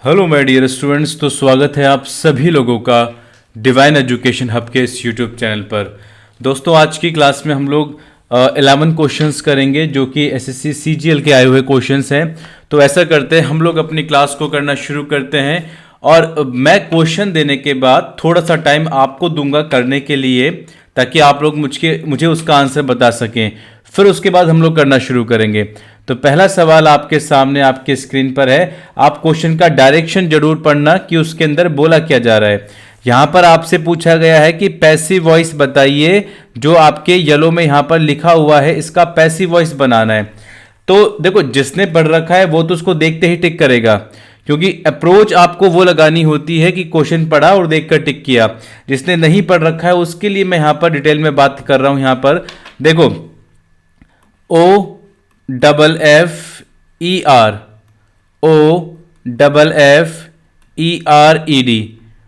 Hello my dear students. तो स्वागत है आप सभी लोगों का डिवाइन एजुकेशन हब के इस यूट्यूब चैनल पर। दोस्तों आज की क्लास में हम लोग 11 क्वेश्चंस करेंगे जो कि एसएससी सीजीएल के आए हुए क्वेश्चंस हैं। तो ऐसा करते हैं, हम लोग अपनी क्लास को करना शुरू करते हैं और मैं क्वेश्चन देने के बाद थोड़ा सा टाइम आपको दूंगा करने के लिए, ताकि आप लोग मुझे उसका आंसर बता सकें। फिर उसके बाद हम लोग करना शुरू करेंगे। तो पहला सवाल आपके सामने आपके स्क्रीन पर है। आप क्वेश्चन का डायरेक्शन जरूर पढ़ना कि उसके अंदर बोला क्या जा रहा है। यहां पर आपसे पूछा गया है कि पैसिव वॉइस बताइए, जो आपके येलो में यहां पर लिखा हुआ है इसका पैसिव वॉइस बनाना है। तो देखो, जिसने पढ़ रखा है वो तो उसको देखते ही टिक करेगा, क्योंकि अप्रोच आपको वो लगानी होती है कि क्वेश्चन पढ़ा और देखकर टिक किया। जिसने नहीं पढ़ रखा है उसके लिए मैं यहां पर डिटेल में बात कर रहा हूं। यहां पर देखो, OFFER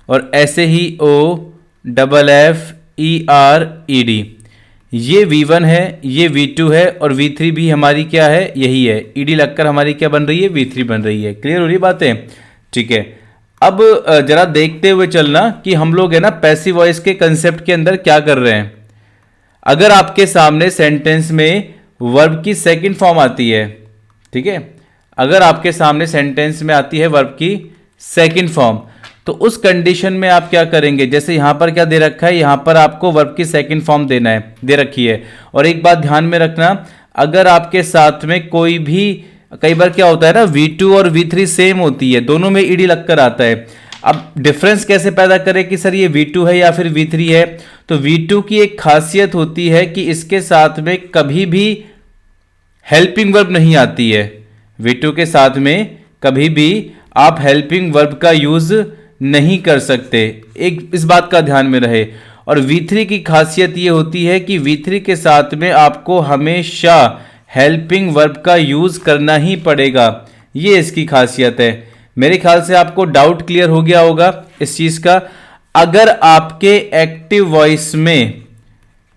और ऐसे ही OFFERED। ये V1 है, ये V2 है और V3 भी हमारी क्या है, यही है। ईडी लगकर हमारी क्या बन रही है, V3 बन रही है। क्लियर हो रही बातें? ठीक है। अब जरा देखते हुए चलना कि हम लोग है ना पैसिव वॉइस के कंसेप्ट के अंदर क्या कर रहे हैं। अगर आपके सामने सेंटेंस में वर्ब की सेकंड फॉर्म आती है, ठीक है, अगर आपके सामने सेंटेंस में आती है वर्ब की सेकंड फॉर्म, तो उस कंडीशन में आप क्या करेंगे। जैसे यहां पर क्या दे रखा है, यहां पर आपको वर्ब की सेकंड फॉर्म देना है, दे रखी है। और एक बात ध्यान में रखना, अगर आपके साथ में कोई भी, कई बार क्या होता है ना, V2 और V3 सेम होती है, दोनों में ईडी लगकर आता है। अब डिफरेंस कैसे पैदा करें कि सर ये V2 है या फिर V3 है। तो V2 की एक खासियत होती है कि इसके साथ में कभी भी हेल्पिंग वर्ब नहीं आती है। V2 के साथ में कभी भी आप हेल्पिंग वर्ब का यूज नहीं कर सकते, एक इस बात का ध्यान में रहे। और V3 की खासियत ये होती है कि V3 के साथ में आपको हमेशा हेल्पिंग वर्ब का यूज करना ही पड़ेगा, ये इसकी खासियत है। मेरे ख्याल से आपको डाउट क्लियर हो गया होगा इस चीज का। अगर आपके एक्टिव वॉइस में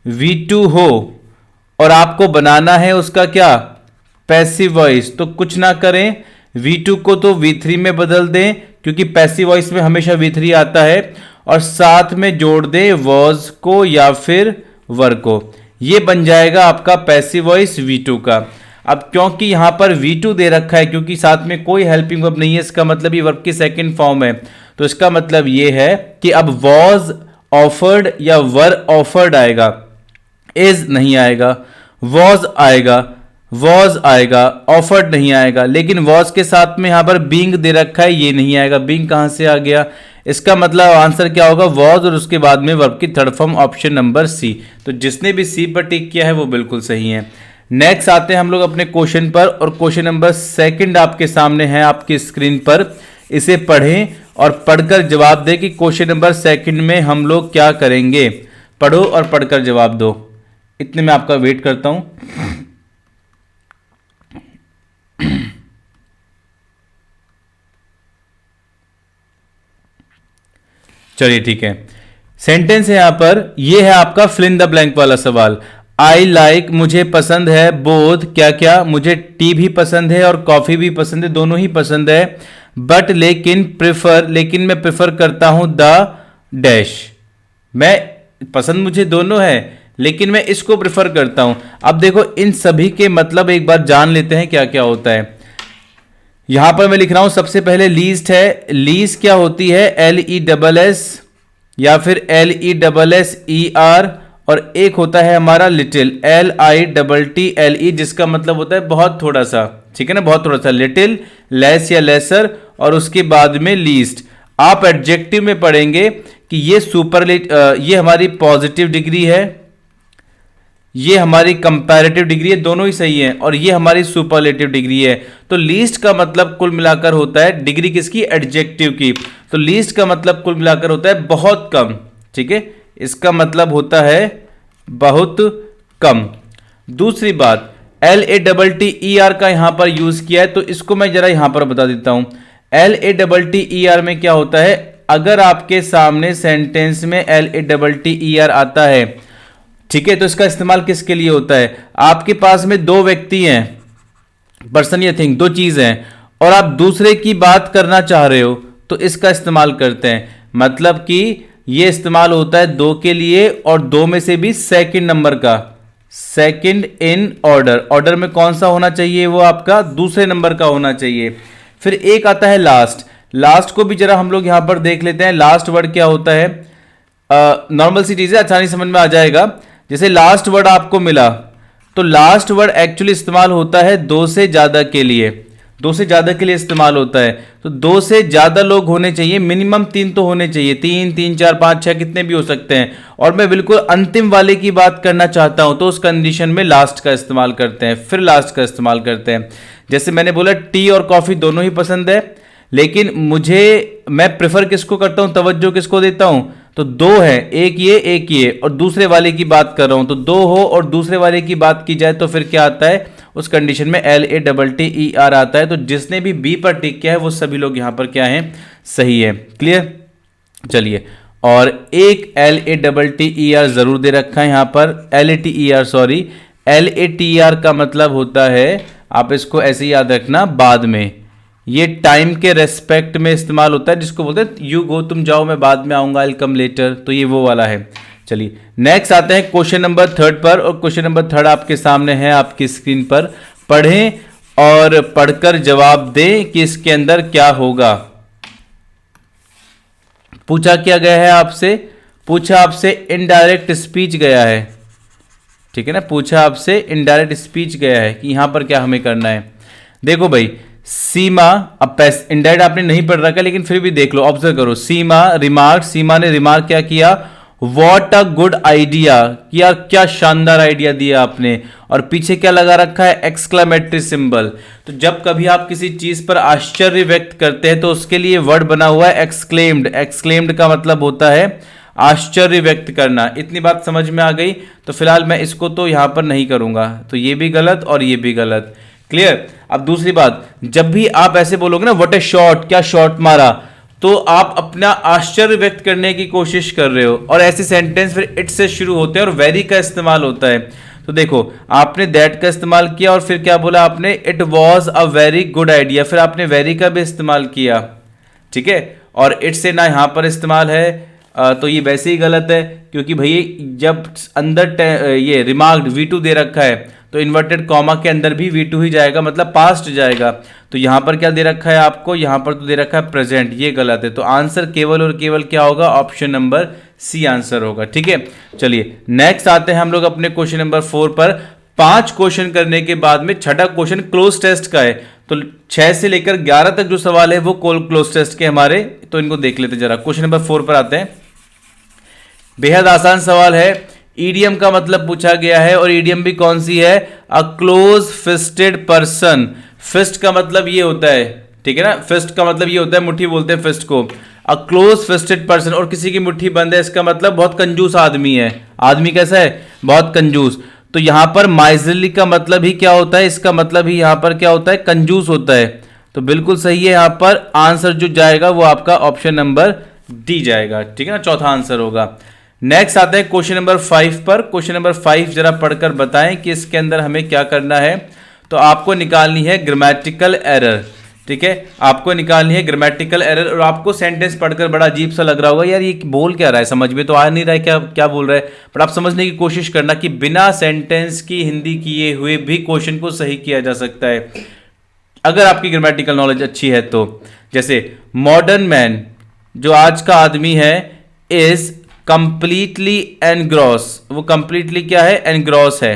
V2 हो और आपको बनाना है उसका क्या, पैसिव वॉइस, तो कुछ ना करें, V2 को तो V3 में बदल दें, क्योंकि पैसिव वॉइस में हमेशा V3 आता है, और साथ में जोड़ दें वॉज को या फिर वर को। ये बन जाएगा आपका पैसिव वॉइस V2 का। अब क्योंकि यहां पर V2 दे रखा है, क्योंकि साथ में कोई हेल्पिंग वर्ब नहीं है, इसका मतलब ये वर्ब की सेकंड फॉर्म है। तो इसका मतलब ये है कि अब वॉज ऑफर्ड या वर ऑफर्ड आएगा, इज नहीं आएगा, वॉज आएगा, वॉज आएगा, ऑफर्ड नहीं आएगा। लेकिन वॉज के साथ में यहां पर बीइंग दे रखा है, ये नहीं आएगा। बीइंग कहां से आ गया, इसका मतलब आंसर क्या होगा, वॉज और उसके बाद में वर्ब की third form, option number C. तो जिसने भी सी पर टिक किया है वो बिल्कुल सही है। नेक्स्ट आते हैं हम लोग अपने क्वेश्चन पर, और क्वेश्चन नंबर सेकंड आपके सामने है आपकी स्क्रीन पर। इसे पढ़ें और पढ़कर जवाब दें कि क्वेश्चन नंबर सेकंड में हम लोग क्या करेंगे। पढ़ो और पढ़कर जवाब दो। इतने में आपका वेट करता हूं। चलिए ठीक है, सेंटेंस है यहां पर, यह है आपका फिल इन द ब्लैंक वाला सवाल। आई लाइक, मुझे पसंद है, बोथ क्या क्या, मुझे टी भी पसंद है और कॉफी भी पसंद है, दोनों ही पसंद है। बट लेकिन प्रेफर, लेकिन मैं प्रेफर करता हूं द डैश, मैं पसंद मुझे दोनों है लेकिन मैं इसको प्रेफर करता हूं। अब देखो, इन सभी के मतलब एक बार जान लेते हैं क्या क्या होता है। यहां पर मैं लिख रहा हूं, सबसे पहले लीस्ट है। लीस्ट क्या होती है, LESS या फिर LESSER, और एक होता है हमारा लिटिल, LITTLE, जिसका मतलब होता है बहुत थोड़ा सा, ठीक है ना, बहुत थोड़ा सा। लिटिल, लेस या लेसर, और उसके बाद में लीस्ट। आप एडजेक्टिव में पढ़ेंगे कि ये हमारी पॉजिटिव डिग्री है, ये हमारी कंपैरेटिव डिग्री है, दोनों ही सही है, और ये हमारी सुपरलेटिव डिग्री है। तो लीस्ट का मतलब कुल मिलाकर होता है, डिग्री किसकी, एडजेक्टिव की। तो लीस्ट का मतलब कुल मिलाकर होता है बहुत कम, ठीक है, इसका मतलब होता है बहुत कम। दूसरी बात, LATTER का यहां पर यूज किया है, तो इसको मैं जरा यहां पर बता देता हूं। LATTER में क्या होता है, अगर आपके सामने सेंटेंस में LATTER आता है, ठीक है, तो इसका इस्तेमाल किसके लिए होता है। आपके पास में दो व्यक्ति हैं, पर्सन या थिंग, दो चीज हैं, और आप दूसरे की बात करना चाह रहे हो तो इसका इस्तेमाल करते हैं। मतलब कि ये इस्तेमाल होता है दो के लिए और दो में से भी सेकंड नंबर का, सेकंड इन ऑर्डर। ऑर्डर में कौन सा होना चाहिए? वो आपका दूसरे नंबर का होना चाहिए। फिर एक आता है लास्ट। लास्ट को भी जरा हम लोग यहां पर देख लेते हैं। लास्ट वर्ड क्या होता है? नॉर्मल सी चीज है, आसानी समझ में आ जाएगा। जैसे लास्ट वर्ड आपको मिला तो लास्ट वर्ड एक्चुअली इस्तेमाल होता है दो से ज्यादा के लिए, दो से ज्यादा के लिए इस्तेमाल होता है। तो दो से ज्यादा लोग होने चाहिए, मिनिमम तीन तो होने चाहिए, तीन, तीन, चार, पांच, छह, कितने भी हो सकते हैं। और मैं बिल्कुल अंतिम वाले की बात करना चाहता हूं तो उस कंडीशन में लास्ट का इस्तेमाल करते हैं, फिर लास्ट का इस्तेमाल करते हैं। जैसे मैंने बोला टी और कॉफी दोनों ही पसंद है, लेकिन मैं प्रेफर किसको करता हूं, तवज्जो किसको देता हूं? तो दो है, एक ये और दूसरे वाले की बात कर रहा हूं। तो दो हो और दूसरे वाले की बात की जाए तो फिर क्या आता है? उस कंडीशन में LATTER आता है। तो जिसने भी बी पर टिक किया है वो सभी लोग यहां पर क्या हैं? सही है। क्लियर? चलिए, और एक LATTER जरूर दे रखा है यहां पर, LATR का मतलब होता है, आप इसको ऐसे याद रखना, बाद में। ये टाइम के रेस्पेक्ट में इस्तेमाल होता है, जिसको बोलते हैं यू गो, तुम जाओ मैं बाद में आऊंगा, आई विल कम लेटर। तो ये वो वाला है। चलिए नेक्स्ट आते हैं क्वेश्चन नंबर 3 पर, और क्वेश्चन नंबर 3 आपके सामने है आपकी स्क्रीन पर। पढ़ें और पढ़कर जवाब दें कि इसके अंदर क्या होगा। पूछा क्या गया है आपसे? पूछा आपसे इनडायरेक्ट स्पीच गया है, ठीक है ना? पूछा आपसे इनडायरेक्ट स्पीच गया है कि यहां पर क्या हमें करना है। देखो भाई, सीमा, अब इनडायरेक्ट आपने नहीं पढ़ रखा लेकिन फिर भी देख लो, ऑब्जर्व करो। सीमा रिमार्क, सीमा ने रिमार्क क्या किया? वॉट अ गुड आइडिया, किया, क्या शानदार आइडिया दिया आपने। और पीछे क्या लगा रखा है? Exclamatory symbol. तो जब कभी आप किसी चीज पर आश्चर्य व्यक्त करते हैं तो उसके लिए वर्ड बना हुआ है एक्सक्लेम्ड। एक्सक्लेम्ड का मतलब होता है आश्चर्य व्यक्त करना। इतनी बात समझ में आ गई? तो फिलहाल मैं इसको तो यहां पर नहीं करूंगा, तो ये भी गलत और ये भी गलत। क्लियर? अब दूसरी बात, जब भी आप ऐसे बोलोगे ना व्हाट ए शॉट, क्या शॉट मारा, तो आप अपना आश्चर्य व्यक्त करने की कोशिश कर रहे हो। और ऐसे सेंटेंस फिर इट से शुरू होते हैं और वेरी का इस्तेमाल होता है। तो देखो, आपने दैट का इस्तेमाल किया और फिर क्या बोला आपने? It was a very good idea. फिर आपने वेरी का भी इस्तेमाल किया, ठीक है? और इट से ना यहां पर इस्तेमाल है, तो ये वैसे ही गलत है, क्योंकि भाई जब अंदर ये रिमार्क्ड V2 दे रखा है तो इन्वर्टेड कॉमा के अंदर भी V2 ही जाएगा, मतलब पास्ट जाएगा। तो यहां पर क्या दे रखा है आपको? यहां पर तो दे रखा है प्रेजेंट, ये गलत है। तो आंसर केवल और केवल क्या होगा? ऑप्शन नंबर सी आंसर होगा, ठीक है? चलिए नेक्स्ट आते हैं हम लोग अपने क्वेश्चन नंबर 4 पर। 5 क्वेश्चन करने के बाद में छठा क्वेश्चन क्लोज टेस्ट का है। तो 6 से लेकर 11 तक जो सवाल है वो क्लोज टेस्ट के हमारे, तो इनको देख लेते जरा। क्वेश्चन नंबर 4 पर आते हैं। बेहद आसान सवाल है। ईडियम का मतलब पूछा गया है, और ईडियम भी कौन सी है? A close fisted person. Fist का मतलब ये होता है, ठीक है ना? फिस्ट का मतलब ये होता है, मुट्ठी बोलते हैं फिस्ट को। अ क्लोज फिस्टेड पर्सन, और किसी की मुट्ठी बंद है, इसका मतलब बहुत कंजूस आदमी है। आदमी कैसा है? बहुत कंजूस। तो यहां पर माइजरली का मतलब ही क्या होता है? इसका मतलब ही यहां पर क्या होता है? कंजूस होता है। तो बिल्कुल सही है, यहां पर आंसर जो जाएगा वो आपका ऑप्शन नंबर डी जाएगा, ठीक है ना? चौथा आंसर होगा। नेक्स्ट आता है क्वेश्चन नंबर 5 पर। क्वेश्चन नंबर 5 जरा पढ़कर बताएं कि इसके अंदर हमें क्या करना है। तो आपको निकालनी है ग्रामेटिकल एरर, ठीक है? आपको निकालनी है ग्रामेटिकल एरर। और आपको सेंटेंस पढ़कर बड़ा अजीब सा लग रहा होगा, यार ये बोल क्या रहा है, समझ में तो आ नहीं रहा है क्या क्या बोल रहा है। पर आप समझने की कोशिश करना कि बिना सेंटेंस की हिंदी किए हुए भी क्वेश्चन को सही किया जा सकता है, अगर आपकी ग्रामेटिकल नॉलेज अच्छी है तो। जैसे मॉडर्न मैन, जो आज का आदमी है, इज कंप्लीटली एनग्रॉस। वो कंप्लीटली क्या है? एनग्रॉस है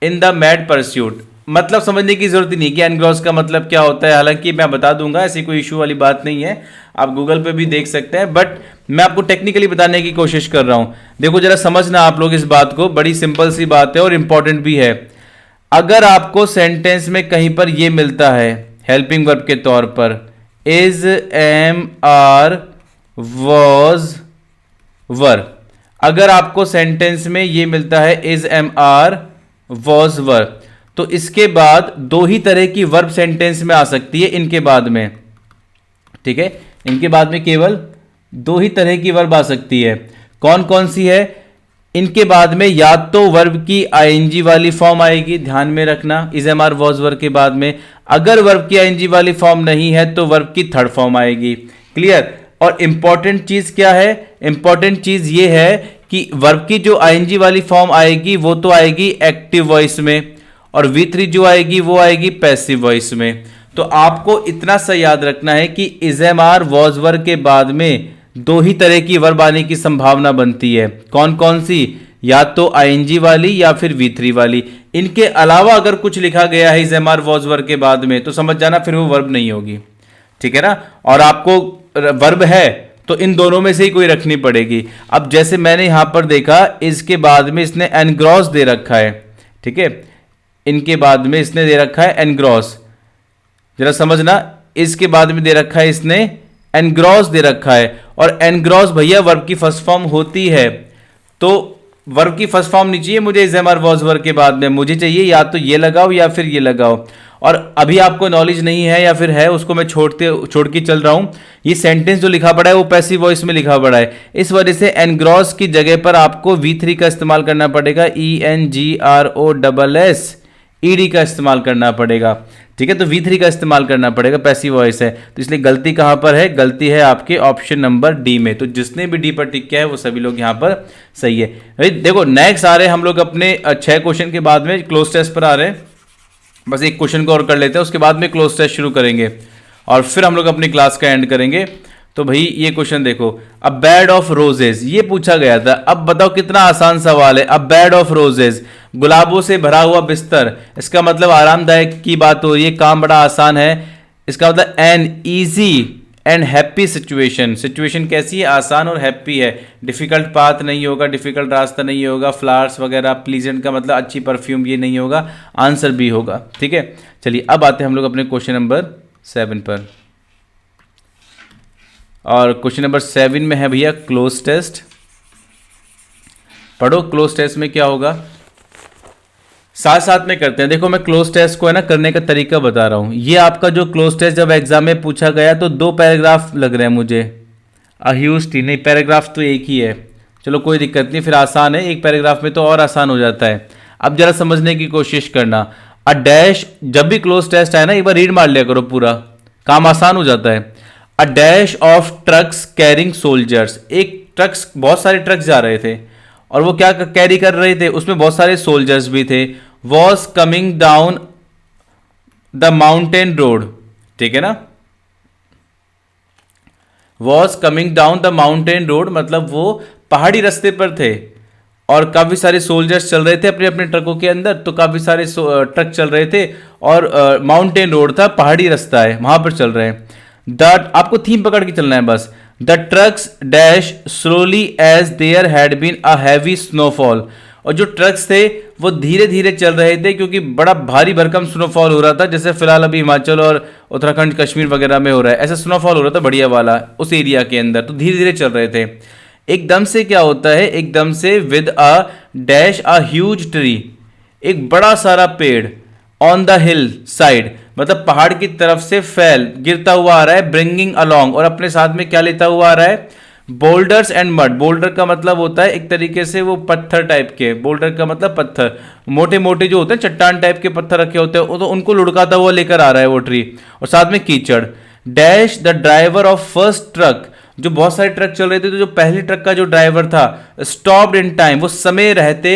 इन द मैड परस्यूट। मतलब समझने की जरूरत ही नहीं कि एनग्रॉस का मतलब क्या होता है, हालांकि मैं बता दूंगा, ऐसी कोई इशू वाली बात नहीं है, आप गूगल पे भी देख सकते हैं, बट मैं आपको टेक्निकली बताने की कोशिश कर रहा हूं। देखो जरा समझना आप लोग इस बात को, बड़ी सिंपल सी बात है और इंपॉर्टेंट भी है। अगर आपको सेंटेंस में कहीं पर यह मिलता है हेल्पिंग वर्ब के तौर पर, इज, एम, आर, वॉज, वर, अगर आपको सेंटेंस में ये मिलता है इज, एम, आर, वॉज, वर, तो इसके बाद दो ही तरह की वर्ब सेंटेंस में आ सकती है इनके बाद में, ठीक है? इनके बाद में केवल दो ही तरह की वर्ब आ सकती है। कौन कौन सी है? इनके बाद में या तो वर्ब की आईएनजी वाली फॉर्म आएगी, ध्यान में रखना, is, am, are, was, were के बाद में। अगर वर्ब की आईएनजी वाली फॉर्म नहीं है तो वर्ब की थर्ड फॉर्म आएगी। क्लियर। और इंपॉर्टेंट चीज क्या है, इंपॉर्टेंट चीज ये है कि वर्ब की जो आईएनजी वाली फॉर्म आएगी वो तो आएगी एक्टिव वॉइस में, और V3 जो आएगी वो आएगी पैसिव वॉइस में। तो आपको इतना सा याद रखना है कि is am are was were के बाद में दो ही तरह की वर्ब आने की संभावना बनती है। कौन कौन सी, या तो आईएनजी वाली या फिर V3 वाली। इनके अलावा अगर कुछ लिखा गया है is am are was were के बाद में तो समझ जाना फिर वो वर्ब नहीं होगी। ठीक है ना। और आपको वर्ब है तो इन दोनों में से ही कोई रखनी पड़ेगी। अब जैसे मैंने यहां पर देखा इसके बाद में इसने एनग्रॉस दे रखा है। ठीक है, इनके बाद में इसने दे रखा है एनग्रॉस, जरा समझना, इसके बाद में दे रखा है इसने एनग्रॉस दे रखा है। और एनग्रॉस भैया वर्ब की फर्स्ट फॉर्म होती है, तो वर्ब की फर्स्ट फॉर्म नहीं चाहिए मुझे is am are was verb के बाद में, मुझे चाहिए या तो ये लगाओ या फिर ये लगाओ। और अभी आपको नॉलेज नहीं है या फिर है, उसको मैं छोड़ के चल रहा हूं। ये सेंटेंस जो लिखा पड़ा है वो पैसिव वॉइस में लिखा पड़ा है, इस वजह से एनग्रॉस की जगह पर आपको V3 का इस्तेमाल करना पड़ेगा, ENGROSS ED का इस्तेमाल करना पड़ेगा। ठीक है, तो V3 का इस्तेमाल करना पड़ेगा, पैसिव वॉइस है। तो इसलिए गलती कहां पर है, गलती है आपके ऑप्शन नंबर डी में। तो जिसने भी डी पर टिक किया है वो सभी लोग यहां पर सही है। देखो नेक्स्ट आ रहे हैं हम लोग अपने 6 क्वेश्चन के बाद में क्लोज टेस्ट पर आ रहे हैं। बस एक क्वेश्चन को और कर लेते हैं, उसके बाद में क्लोज टेस्ट शुरू करेंगे और फिर हम लोग अपनी क्लास का एंड करेंगे। तो भाई ये क्वेश्चन देखो, अ बेड ऑफ रोजेज, ये पूछा गया था। अब बताओ कितना आसान सवाल है। अ बेड ऑफ रोजेज, गुलाबों से भरा हुआ बिस्तर, इसका मतलब आरामदायक की बात हो रही है, काम बड़ा आसान है। इसका मतलब an easy and happy situation, situation कैसी है, आसान और हैप्पी है। डिफिकल्ट पाथ नहीं होगा, डिफिकल्ट रास्ता नहीं होगा, फ्लावर्स वगैरह, प्लीजेंट का मतलब अच्छी परफ्यूम, ये नहीं होगा, आंसर भी होगा। ठीक है, चलिए अब आते हैं हम लोग अपने क्वेश्चन नंबर 7 पर। और क्वेश्चन नंबर 7 में है भैया क्लोज टेस्ट। पढ़ो क्लोज टेस्ट में क्या होगा, साथ साथ में करते हैं। देखो मैं क्लोज टेस्ट को है ना करने का तरीका बता रहा हूं। ये आपका जो क्लोज टेस्ट जब एग्जाम में पूछा गया तो 2 पैराग्राफ लग रहे हैं मुझे, अह्यूज नहीं, पैराग्राफ तो एक ही है। चलो कोई दिक्कत नहीं, फिर आसान है, एक पैराग्राफ में तो और आसान हो जाता है। अब जरा समझने की कोशिश करना। अ डैश, जब भी क्लोज टेस्ट आए ना एक बार रीड मार लिया करो, पूरा काम आसान हो जाता है। A dash of trucks carrying soldiers, एक ट्रक्स, बहुत सारे ट्रक्स जा रहे थे और वो क्या कैरी कर रहे थे, उसमें बहुत सारे सोल्जर्स भी थे। Was coming down the mountain road, ठीक है ना, was coming down the mountain road मतलब वो पहाड़ी रास्ते पर थे और काफी सारे सोल्जर्स चल रहे थे अपने अपने ट्रकों के अंदर। तो काफी सारे ट्रक चल रहे थे और माउंटेन रोड था, पहाड़ी रास्ता है, वहां पर चल रहे हैं। आपको थीम पकड़ के चलना है बस। The trucks dash slowly as there had been a heavy snowfall, और जो ट्रक्स थे वो धीरे धीरे चल रहे थे क्योंकि बड़ा भारी भरकम स्नोफॉल हो रहा था, जैसे फिलहाल अभी हिमाचल और उत्तराखंड कश्मीर वगैरह में हो रहा है, ऐसा स्नोफॉल हो रहा था बढ़िया वाला उस एरिया के अंदर। तो धीरे धीरे चल रहे थे। एकदम से क्या होता है, एकदम से with a dash a huge tree, एक बड़ा सारा पेड़, ऑन द हिल साइड मतलब पहाड़ की तरफ से फैल गिरता हुआ आ रहा है, ब्रिंगिंग अलोंग, और अपने साथ में क्या लेता हुआ आ रहा है, बोल्डर्स एंड मड। बोल्डर का मतलब होता है एक तरीके से वो पत्थर टाइप के, बोल्डर का मतलब पत्थर, मोटे मोटे जो होते हैं चट्टान टाइप के पत्थर रखे होते हैं, तो उनको लुढ़काता हुआ लेकर आ रहा है वो ट्री, और साथ में कीचड़। Dash the driver of first truck, जो बहुत सारे ट्रक चल रहे थे तो जो पहले ट्रक का जो ड्राइवर था, स्टॉप्ड इन टाइम, वो समय रहते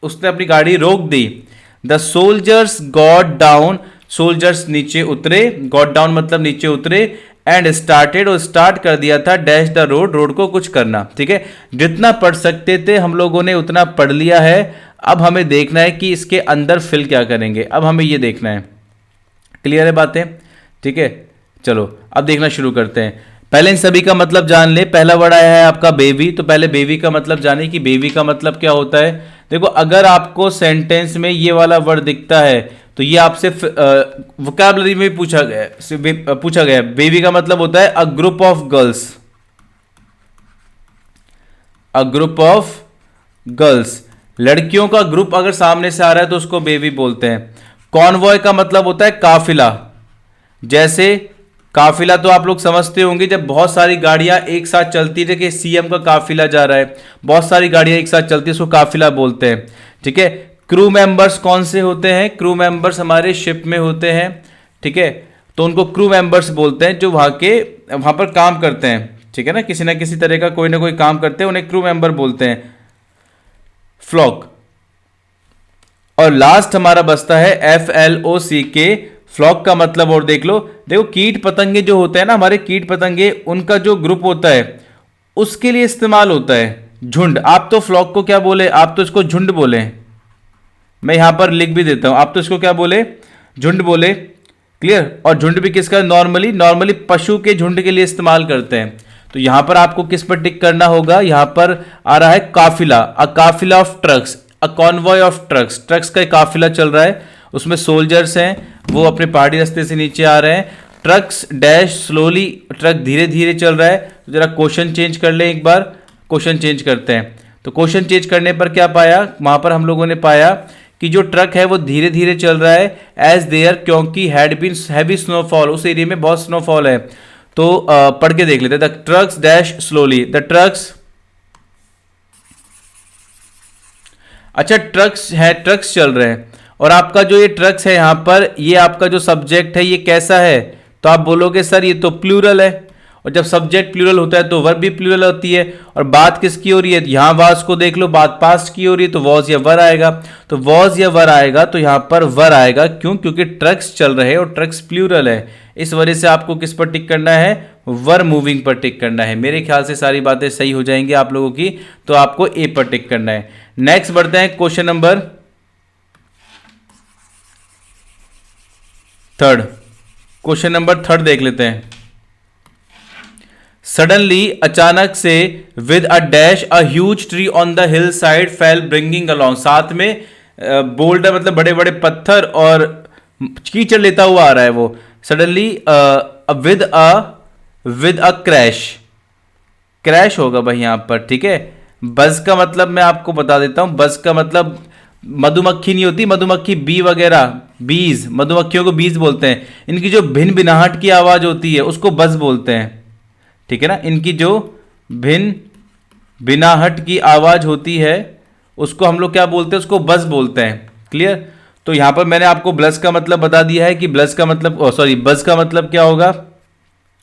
उसने अपनी गाड़ी रोक दी। The soldiers got down, soldiers नीचे उतरे, गॉट डाउन मतलब नीचे उतरे, एंड स्टार्टेड, और स्टार्ट कर दिया था, डैश द रोड, रोड को कुछ करना। ठीक है, जितना पढ़ सकते थे हम लोगों ने उतना पढ़ लिया है। अब हमें देखना है कि इसके अंदर फिल क्या करेंगे, अब हमें ये देखना है। क्लियर है बातें? ठीक है, चलो अब देखना शुरू करते हैं। पहले इन सभी का मतलब जान ले। पहला वर्ड आया है आपका बेबी, तो पहले बेबी का मतलब जाने कि बेबी का मतलब क्या होता है। देखो अगर आपको सेंटेंस में ये वाला वर्ड दिखता है तो ये आपसे वोकैबुलरी में पूछा गया। बेबी का मतलब होता है a group of girls, a group of girls, लड़कियों का ग्रुप अगर सामने से आ रहा है तो उसको बेबी बोलते हैं। कॉन्वॉय का मतलब होता है काफिला, जैसे काफिला तो आप लोग समझते होंगे जब बहुत सारी गाड़ियां एक साथ चलती है कि सीएम का काफिला जा रहा है, बहुत सारी गाड़ियां एक साथ चलती है, उसको काफिला बोलते हैं। ठीक है, क्रू मेंबर्स कौन से होते हैं, क्रू मेंबर्स हमारे शिप में होते हैं, ठीक है, तो उनको क्रू मेंबर्स बोलते हैं जो वहाँ पर काम करते हैं, ठीक है ना, किसी ना किसी तरह का कोई ना कोई काम करते हैं, उन्हें क्रू मेंबर बोलते हैं, फ्लॉक। और लास्ट हमारा बचता है FLOCK, फ्लॉक का मतलब और देख लो, देखो कीट पतंगे जो होते हैं ना, हमारे कीट पतंगे, उनका जो ग्रुप होता है उसके लिए इस्तेमाल होता है झुंड। आप तो फ्लॉक को क्या बोले, आप तो इसको झुंड बोले, मैं यहां पर लिख भी देता हूं, आप तो इसको क्या बोले, झुंड बोले, क्लियर। और झुंड भी किसका, नॉर्मली पशु के झुंड के लिए इस्तेमाल करते हैं। तो यहां पर आपको किस पर टिक करना होगा, यहां पर आ रहा है काफिला, अ काफिला of trucks, a convoy of trucks, trucks का एक काफिला चल रहा है, उसमें सोल्जर्स हैं, वो अपने पहाड़ी रास्ते से नीचे आ रहे हैं, ट्रक्स डैश स्लोली, ट्रक धीरे धीरे चल रहा है। तो जरा क्वेश्चन चेंज कर ले, एक बार क्वेश्चन चेंज करते हैं। तो क्वेश्चन चेंज करने पर क्या पाया, वहां पर हम लोगों ने पाया कि जो ट्रक है वो धीरे धीरे चल रहा है, एज देयर, क्योंकि हैड बीन हैवी स्नोफॉल, उस एरिया में बहुत स्नोफॉल है। तो पढ़ के देख लेते हैं, the trucks dash slowly, the trucks, अच्छा ट्रक्स है, ट्रक्स चल रहे हैं, और आपका जो ये ट्रक्स है यहां पर, ये आपका जो सब्जेक्ट है ये कैसा है, तो आप बोलोगे सर ये तो प्लूरल है, और जब सब्जेक्ट प्लूरल होता है तो वर्ब भी प्लूरल होती है। और बात किसकी हो रही है, यहां वाज को देख लो, बात पास्ट की हो रही है, तो वॉज या वर आएगा, तो वॉज या वर आएगा, तो यहां पर वर आएगा, क्यों, क्योंकि ट्रक्स चल रहे हैं और ट्रक्स प्लूरल है, इस वजह से आपको किस पर टिक करना है, वर मूविंग पर टिक करना है। मेरे ख्याल से सारी बातें सही हो जाएंगी आप लोगों की, तो आपको ए पर टिक करना है। नेक्स्ट बढ़ते हैं क्वेश्चन नंबर 3, क्वेश्चन नंबर 3 देख लेते हैं। सडनली, अचानक से, with a dash, a huge tree on the hill side fail bringing along, साथ में बोल्डर मतलब बड़े बड़े पत्थर और कीचड़ लेता हुआ आ रहा है वो। Suddenly with a crash, crash होगा भाई यहां पर, ठीक है। बज का मतलब मैं आपको बता देता हूं, बज का मतलब मधुमक्खी नहीं होती, मधुमक्खी बी वगैरह, बीज, मधुमक्खियों को बीज बोलते हैं, इनकी जो भिन भिनाहट की आवाज होती है उसको बज बोलते हैं, ठीक है ना, इनकी जो भिन भिनाहट की आवाज होती है उसको हम लोग क्या बोलते हैं, उसको बज बोलते हैं, क्लियर। तो यहां पर मैंने आपको ब्लस का मतलब बता दिया है कि ब्लस का मतलब, बज का मतलब क्या होगा,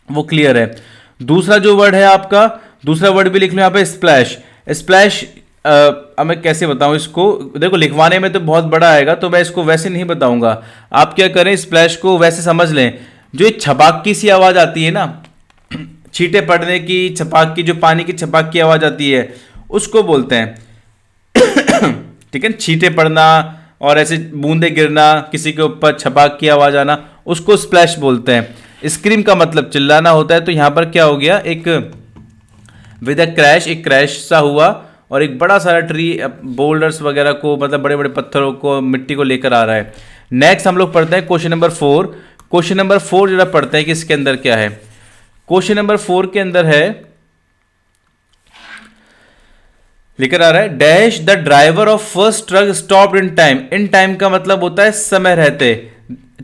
वो क्लियर है। दूसरा जो वर्ड है आपका, दूसरा वर्ड भी लिख लो यहां पे, स्प्लैश। स्प्लैश अब मैं कैसे बताऊं इसको, देखो लिखवाने में तो बहुत बड़ा आएगा, तो मैं इसको वैसे नहीं बताऊंगा, आप क्या करें, स्प्लैश को वैसे समझ लें, जो छपाक की सी आवाज आती है ना, छींटे पड़ने की, छपाक की, जो पानी की छपाक की आवाज आती है उसको बोलते हैं, ठीक है, छींटे पड़ना और ऐसे बूंदे गिरना, किसी के ऊपर छपाक की आवाज आना, उसको स्प्लैश बोलते हैं। स्क्रीम का मतलब चिल्लाना होता है, तो यहां पर क्या हो गया, एक विद अ क्रैश, एक क्रैश सा हुआ, और एक बड़ा सारा ट्री बोल्डर्स वगैरह को, मतलब बड़े बड़े पत्थरों को, मिट्टी को लेकर आ रहा है। नेक्स्ट हम लोग पढ़ते हैं क्वेश्चन नंबर 4। क्वेश्चन नंबर 4 जरा पढ़ते हैं कि इसके अंदर क्या है। क्वेश्चन नंबर 4 के अंदर है, लेकर आ रहा है, dash the driver of first truck stopped in time. In time का मतलब होता है समय रहते,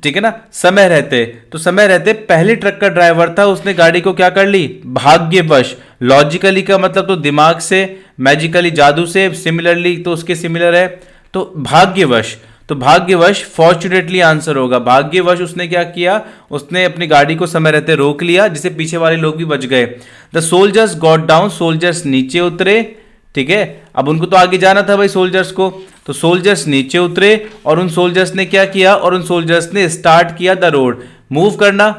ठीक है ना, समय रहते, तो समय रहते पहले ट्रक का ड्राइवर था, उसने गाड़ी को क्या कर ली, भाग्यवश। लॉजिकली का मतलब तो दिमाग से, मैजिकली जादू से, सिमिलरली तो उसके सिमिलर है, तो भाग्यवश, तो भाग्यवश फॉर्चुनेटली आंसर होगा, भाग्यवश उसने क्या किया, उसने अपनी गाड़ी को समय रहते रोक लिया, जिससे पीछे वाले लोग भी बच गए। The soldiers got down, soldiers नीचे उतरे, ठीक है, अब उनको तो आगे जाना था भाई सोल्जर्स को, तो सोल्जर्स नीचे उतरे, और उन सोल्जर्स ने क्या किया, और उन सोल्जर्स ने स्टार्ट किया द रोड, मूव करना,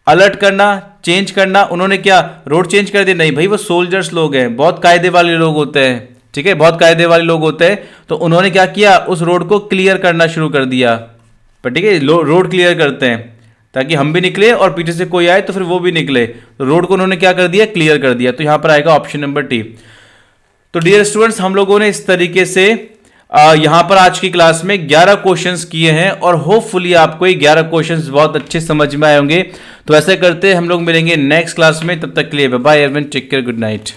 अलर्ट करना, चेंज करना। उन्होंने क्या, रोड चेंज कर दिया, नहीं भाई वो सोल्जर्स लोग हैं, बहुत कायदे वाले लोग होते हैं, ठीक है, बहुत कायदे वाले लोग होते हैं, तो उन्होंने क्या किया, उस रोड को क्लियर करना शुरू कर दिया, पर ठीक है, रोड क्लियर करते हैं ताकि हम भी निकले और पीछे से कोई आए तो फिर वो भी निकले, तो रोड को उन्होंने क्या कर दिया, क्लियर कर दिया। तो यहां पर आएगा ऑप्शन नंबर टी। तो डियर स्टूडेंट्स, हम लोगों ने इस तरीके से यहां पर आज की क्लास में 11 क्वेश्चंस किए हैं, और होपफुली आपको ये 11 क्वेश्चंस बहुत अच्छे समझ में आए होंगे। तो ऐसा करते हैं, हम लोग मिलेंगे नेक्स्ट क्लास में, तब तक के लिए bye bye everyone, take care, good night.